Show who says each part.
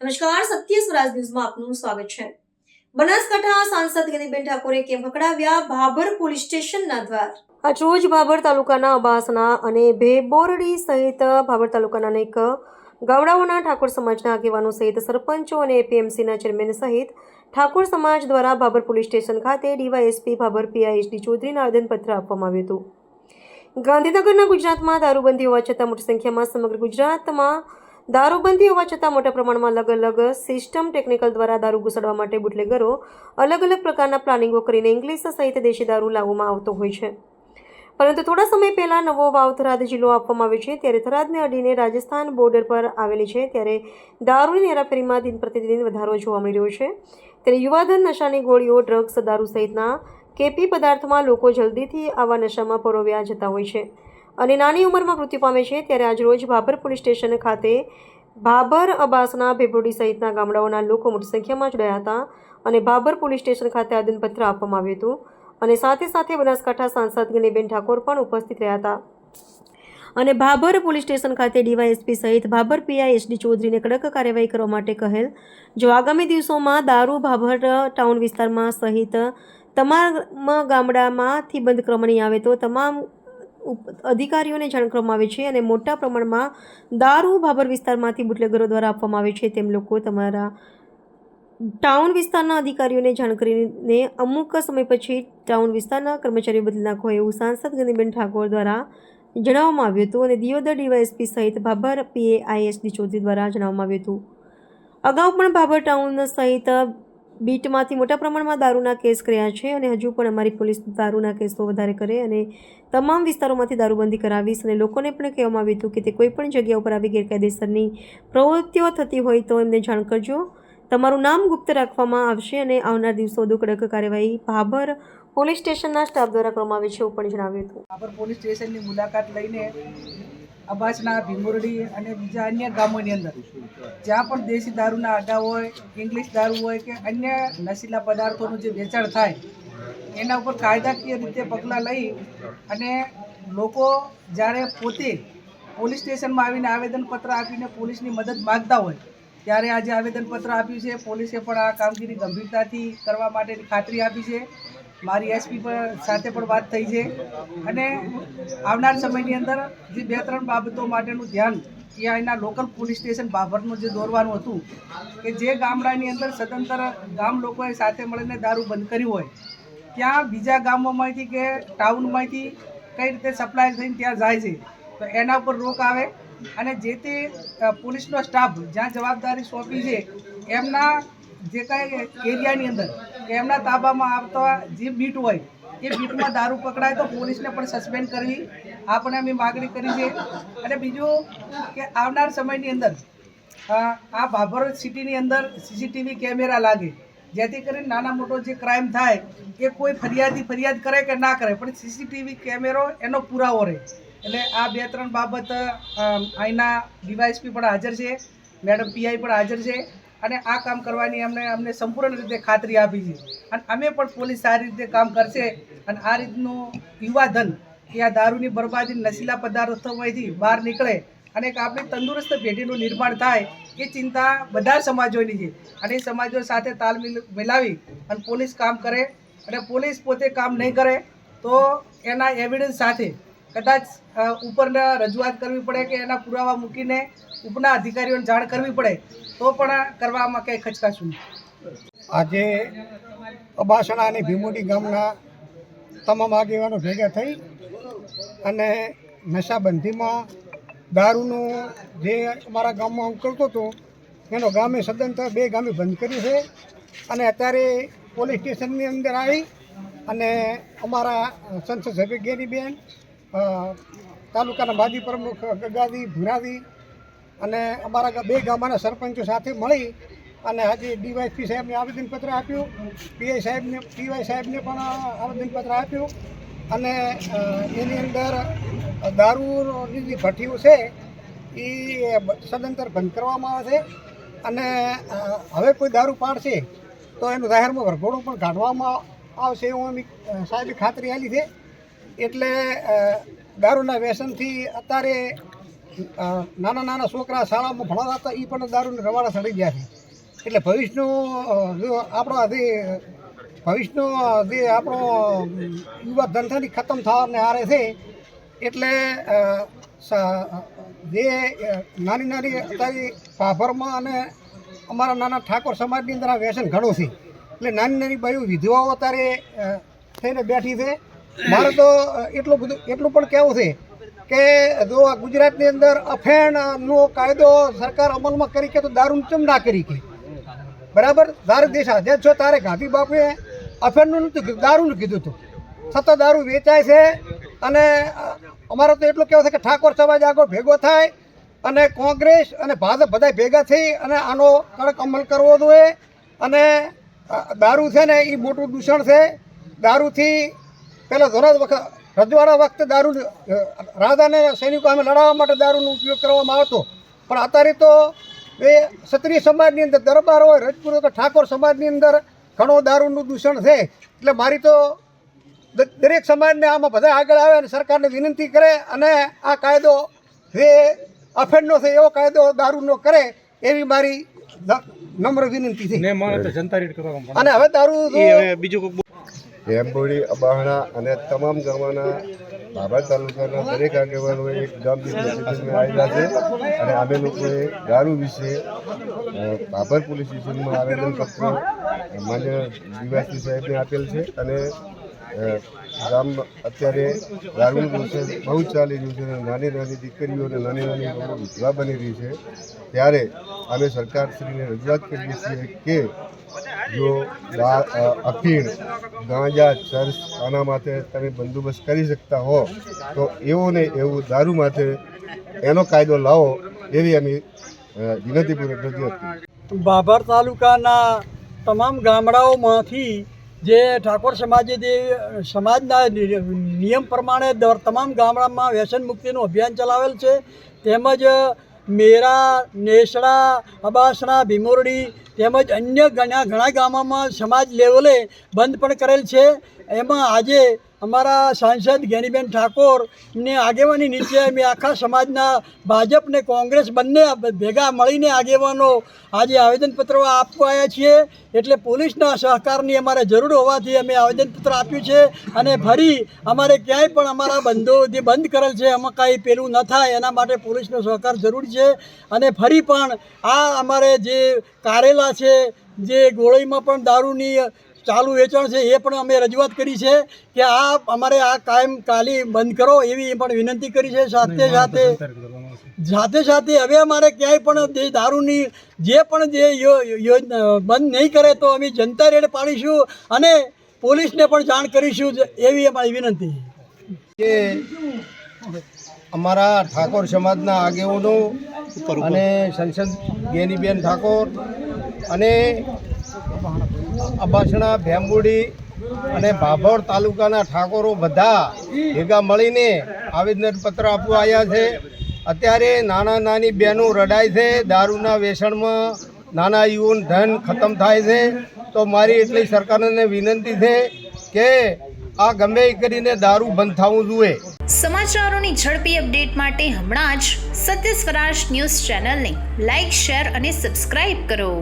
Speaker 1: નમસ્કાર, સત્ય સ્વરાજ ન્યૂઝમાં આપનું સ્વાગત છે। બનાસકાંઠા સાંસદ ગેનીબેન ઠાકોરે કેમ ખખડાવ્યા ભાભર પોલીસ સ્ટેશનના દ્વાર। આજ રોજ ભાભર તાલુકાના અબાસણા અને ભેબોરડી સહિત ભાભર તાલુકાના અનેક ગામડાઓના ઠાકોર સમાજના આગેવાનો સહિત સરપંચો અને એપીએમસીના ચેરમેન સહિત ઠાકોર સમાજ દ્વારા ભાભર પોલીસ સ્ટેશન ખાતે ડીવાયએસપી ભાભર પીઆઈ ચોધરીને આવેદનપત્ર આપવામાં આવ્યું હતું। ગાંધીનગરના ગુજરાતમાં દારૂબંધી હોવા છતાં મોટી સંખ્યામાં સમગ્ર ગુજરાતમાં દારૂબંધી હોવા છતાં મોટા પ્રમાણમાં અલગ અલગ સિસ્ટમ ટેકનિકલ દ્વારા દારૂ ઘુસાડવા માટે બુટલેગરો અલગ અલગ પ્રકારના પ્લાનિંગો કરીને ઇંગ્લિશ સહિત દેશી દારૂ લાવવામાં આવતો હોય છે, પરંતુ થોડા સમય પહેલા નવો વાવ થરાદ જિલ્લો આપવામાં આવ્યો છે, ત્યારે થરાદને અડીને રાજસ્થાન બોર્ડર પર આવેલી છે, ત્યારે દારૂની હેરાફેરીમાં દિન પ્રતિદિન વધારો જોવા મળી રહ્યો છે। ત્યારે યુવાધન નશાની ગોળીઓ, ડ્રગ્સ, દારૂ સહિતના કેપી પદાર્થમાં લોકો જલ્દીથી આવા નશામાં પરોવ્યા જતા હોય છે અને નાની ઉંમરમાં મૃત્યુ પામે છે। ત્યારે આજરોજ ભાભર પોલીસ સ્ટેશન ખાતે ભાભર, અબાસણા, ભેબોરડી સહિતના ગામડાઓના લોકો મોટી સંખ્યામાં જોડાયા હતા અને ભાભર પોલીસ સ્ટેશન ખાતે આવેદનપત્ર આપવામાં આવ્યું હતું અને સાથે સાથે બનાસકાંઠા સાંસદ ગેનીબેન ઠાકોર પણ ઉપસ્થિત રહ્યા હતા અને ભાભર પોલીસ સ્ટેશન ખાતે ડીવાયએસપી સહિત ભાભર પીઆઈ ચોધરીને કડક કાર્યવાહી કરવા માટે કહેલ। જો આગામી દિવસોમાં દારૂ ભાભર ટાઉન વિસ્તારમાં સહિત તમામ ગામડામાંથી બંધ કરવામાં નહીં આવે તો તમામ અધિકારીઓને જાણ કરવામાં આવે છે અને મોટા પ્રમાણમાં દારૂ ભાભર વિસ્તારમાંથી બુટલેગરો દ્વારા આપવામાં આવે છે, તેમ લોકો તમારા ટાઉન વિસ્તારના અધિકારીઓને જાણ કરીને અમુક સમય પછી ટાઉન વિસ્તારના કર્મચારીઓ બદલી નાખો, એવું સાંસદ ગેનીબેન ઠાકોર દ્વારા જણાવવામાં આવ્યું હતું અને દિયોદર ડીવાયએસપી સહિત ભાભર પીઆઈ ચોધરી દ્વારા જણાવવામાં આવ્યું હતું। અગાઉ પણ ભાભર ટાઉન સહિત બીટમાંથી મોટા પ્રમાણમાં દારૂના કેસ કર્યા છે અને હજુ પણ અમારી પોલીસ દારૂના કેસો વધારે કરે અને તમામ વિસ્તારોમાંથી દારૂબંધી કરાવીશ અને લોકોને પણ કહેવામાં આવ્યું હતું કે તે કોઈ પણ જગ્યા ઉપર આવી ગેરકાયદેસરની પ્રવૃત્તિઓ થતી હોય તો એમને જાણ કરજો, તમારું નામ ગુપ્ત રાખવામાં આવશે અને આવનાર દિવસો વધુ કડક કાર્યવાહી ભાભર પોલીસ સ્ટેશનના સ્ટાફ દ્વારા કરવામાં આવે છે, એવું પણ જણાવ્યું હતું।
Speaker 2: ભાભર પોલીસ સ્ટેશનની મુલાકાત લઈને અબાસણા, ભીમોરડી અને બીજા અન્ય ગામોની અંદર જ્યાં પણ દેશી દારૂના અડ્ડા હોય, ઇંગ્લિશ દારૂ હોય કે અન્ય નશીલા પદાર્થોનું જે વેચાણ થાય એના ઉપર કાયદાકીય રીતે પગલાં લઈ અને લોકો જ્યારે પોતે પોલીસ સ્ટેશનમાં આવીને આવેદનપત્ર આપીને પોલીસની મદદ માગતા હોય ત્યારે આજે આવેદનપત્ર આપ્યું છે। પોલીસે પણ આ કામગીરી ગંભીરતાથી કરવા માટેની ખાતરી આપી છે। મારી એસપી સાથે પણ વાત થઈ છે અને આવનાર સમયની અંદર જે 2-3 બાબતો માટેનું ધ્યાન એ અહીંના લોકલ પોલીસ સ્ટેશન ભાભરનું જે દોરવાનું હતું કે જે ગામડાની અંદર સદંતર ગામ લોકોએ સાથે મળીને દારૂ બંધ કર્યું હોય ત્યાં બીજા ગામોમાંથી કે ટાઉનમાંથી કઈ રીતે સપ્લાય થઈને ત્યાં જાય છે તો એના ઉપર રોક આવે અને જે તે પોલીસનો સ્ટાફ જ્યાં જવાબદારી સોંપી છે એમના જે કાંઈ એરિયાની અંદર કે એમના તાબામાં આવતા જે બીટ હોય એ બીટમાં દારૂ પકડાય તો પોલીસને પણ સસ્પેન્ડ કરવી, આ પણ અમે માગણી કરી છે। અને બીજું કે આવનાર સમયની અંદર આ ભાભર સિટીની અંદર સીસીટીવી કેમેરા લાગે જેથી કરીને નાના મોટો જે ક્રાઇમ થાય એ કોઈ ફરિયાદ કરે કે ના કરે પણ સીસીટીવી કેમેરો એનો પુરાવો રહે। એટલે આ 2-3 બાબત અહીંના ડીવાયએસપી પણ હાજર છે, મેડમ પીઆઈ પણ હાજર છે અને આ કામ કરવાની અમને સંપૂર્ણ રીતે ખાતરી આપી છે અને અમે પણ પોલીસ સારી રીતે કામ કરશે અને આ રીતનું યુવાધન કે આ દારૂની બરબાદી, નશીલા પદાર્થોમાંથી બહાર નીકળે અને એક આપણી તંદુરસ્ત પેઢીનું નિર્માણ થાય એ ચિંતા બધા સમાજોની છે અને એ સમાજો સાથે તાલમેલ મિલાવી અને પોલીસ કામ કરે અને પોલીસ પોતે કામ નહીં કરે તો એના એવિડન્સ સાથે કદાચ ઉપરના રજૂઆત કરવી પડે કે એના પુરાવા મૂકીને ઉપરના અધિકારીઓને જાણ કરવી પડે તો પણ કરવામાં કંઈ ખચકાશું નહીં।
Speaker 3: આજે અબાસણા અને ભીમોડી ગામના તમામ આગેવાનો ભેગા થઈ અને નશાબંધીમાં દારૂનું જે અમારા ગામમાં ઉકળતો હતો એનો ગામે સદંતર 2 ગામે બંધ કર્યું છે અને અત્યારે પોલીસ સ્ટેશનની અંદર આવી અને અમારા સંસદ સભ્ય ગેનીબેન, તાલુકાના માજી પ્રમુખ ગગાદી, ભુરાદી અને અમારા 2 ગામના સરપંચો સાથે મળી અને આજે ડીવાયએસપી સાહેબને આવેદનપત્ર આપ્યું, પીઆઈ સાહેબને પણ આવેદનપત્ર આપ્યું અને એની અંદર દારૂની જે ભઠ્ઠીઓ છે એ સદંતર બંધ કરવામાં આવે છે અને હવે કોઈ દારૂ પાડશે તો એનું જાહેરમાં વરઘોડો પણ કાઢવામાં આવશે એવું અમે સાહેબે ખાતરી આપી છે। એટલે દારૂના વ્યસનથી અત્યારે નાના છોકરા શાળામાં ભણતા હતા એ પણ દારૂને રવાડા ચડી ગયા છે। એટલે ભવિષ્યનું જો આપણો ભવિષ્યનો જે આપણો યુવા ધંધાની ખતમ થવાને આરે છે એટલે જે નાની નાની અત્યારે ભાભરમાં અને અમારા નાના ઠાકોર સમાજની અંદર આ વ્યસન ઘણું છે એટલે નાની નાની બાયું વિધવાઓ અત્યારે થઈને બેઠી છે. મારે તો એટલું પણ કહેવું છે કે જો આ ગુજરાતની અંદર અફેણનો કાયદો સરકાર અમલમાં કરી કે તો દારૂ ચમ ના કરી કે બરાબર. ધારે દેશ આઝાદ છો તારે ગાંધી બાપુએ અફેણનું નહોતું કીધું, દારૂનું કીધું હતું. સતત દારૂ વેચાય છે અને અમારે તો એટલું કહેવું છે કે ઠાકોર સમાજ આગળ ભેગો થાય અને કોંગ્રેસ અને ભાજપ બધા ભેગા થઈ અને આનો કડક અમલ કરવો જોઈએ. અને દારૂ છે ને એ મોટું દૂષણ છે. દારૂથી પહેલાં ધોરણ વખત રજવાડા વખતે દારૂ રાજાને સૈનિકો અમે લડાવવા માટે દારૂનો ઉપયોગ કરવામાં આવતો, પણ અત્યારે તો એ ક્ષત્રિય સમાજની અંદર દરબાર હોય, રજપૂત હોય, ઠાકોર સમાજની અંદર ઘણો દારૂનું દૂષણ છે. એટલે મારી તો દરેક સમાજને આમાં બધા આગળ આવે અને સરકારને વિનંતી કરે અને આ કાયદો જે અફેણનો છે એવો કાયદો દારૂનો કરે એવી મારી નમ્ર વિનંતી છે. અને હવે દારૂ
Speaker 4: ભેંબોડી, અબાહણા અને તમામ ગામોના ભાભર તાલુકાના દરેક આગેવાનોએ એક ગામની મિટિંગમાં આવેલા છે અને અમે લોકોએ દારૂ વિશે ભાભર પોલીસ સ્ટેશનમાં આવેદનપત્ર માન્ય ડીવાયસપી સાહેબને આપેલ છે. અને ગામ અત્યારે દારૂનું દૂષણ બહુ જ ચાલી રહ્યું છે અને નાની નાની દીકરીઓ અને નાની નાની લોકો વિધવા બની રહી છે. ત્યારે અમે સરકારશ્રીને રજૂઆત કરીએ છીએ કે જો અફીણ, ગાંજા, ચર્ચ આના માટે તમે બંદોબસ્ત કરી શકતા હો તો એવું ને એવું દારૂ માટે એનો કાયદો લાવો એવી અમે વિનંતીપૂર્વક રજૂઆત કરી.
Speaker 5: ભાભર તાલુકાના તમામ ગામડાઓમાંથી જે ઠાકોર સમાજે જે સમાજના નિયમ પ્રમાણે તમામ ગામડામાં વ્યસન મુક્તિનું અભિયાન ચલાવેલ છે. તેમજ મેરા, નેસડા, અબાસણા, ભીમોરડી તેમજ અન્ય ઘણા ગામોમાં સમાજ લેવલે બંધ પણ કરેલ છે. એમાં આજે અમારા સાંસદ જ્ઞાનીબેન ઠાકોરને આગેવાની નીચે અમે આખા સમાજના ભાજપ ને કોંગ્રેસ બંને ભેગા મળીને આગેવાનો આજે આવેદનપત્રો આપવા આવ્યા છીએ. એટલે પોલીસના સહકારની અમારે જરૂર હોવાથી અમે આવેદનપત્ર આપ્યું છે. અને ફરી અમારે ક્યાંય પણ અમારા બંધો જે બંધ કરેલ છે એમાં કાંઈ પેલું ન થાય એના માટે પોલીસનો સહકાર જરૂરી છે. અને ફરી પણ આ અમારે જે કારેલા છે, જે ગોળીમાં પણ દારૂની ચાલુ વેચાણ છે એ પણ અમે રજૂઆત કરી છે કે આ અમારે આ કાયમ કાલી બંધ કરો એવી પણ વિનંતી કરી છે. સાથે સાથે હવે અમારે ક્યાંય પણ જે દારૂની જે પણ જે યોજના બંધ નહીં કરે તો અમે જનતા રેડ પાડીશું અને પોલીસને પણ જાણ કરીશું એવી અમારી વિનંતી.
Speaker 3: કે અમારા ઠાકોર સમાજના આગેવાનો અને સંસદ જ્ઞાનીબેન ઠાકોર અને અબાસણા, ભેંબોડી અને ભાભર તાલુકાના ઠાકોરો બધા ભેગા મળીને આવેદનપત્ર આપવા આવ્યા છે. અત્યારે નાની બહેનો રડાય છે, દારૂના વ્યસનમાં નાના યુવાન ધન ખતમ થાય છે. તો મારી એટલી સરકારને વિનંતી છે કે આ ગમે કરીને દારૂ બંધ થવું જોઈએ.
Speaker 6: સમાચારોની ઝડપી અપડેટ માટે હમણાં જ સત્ય સ્વરાજ ન્યૂઝ ચેનલને લાઇક, શેર અને સબસ્ક્રાઇબ કરો.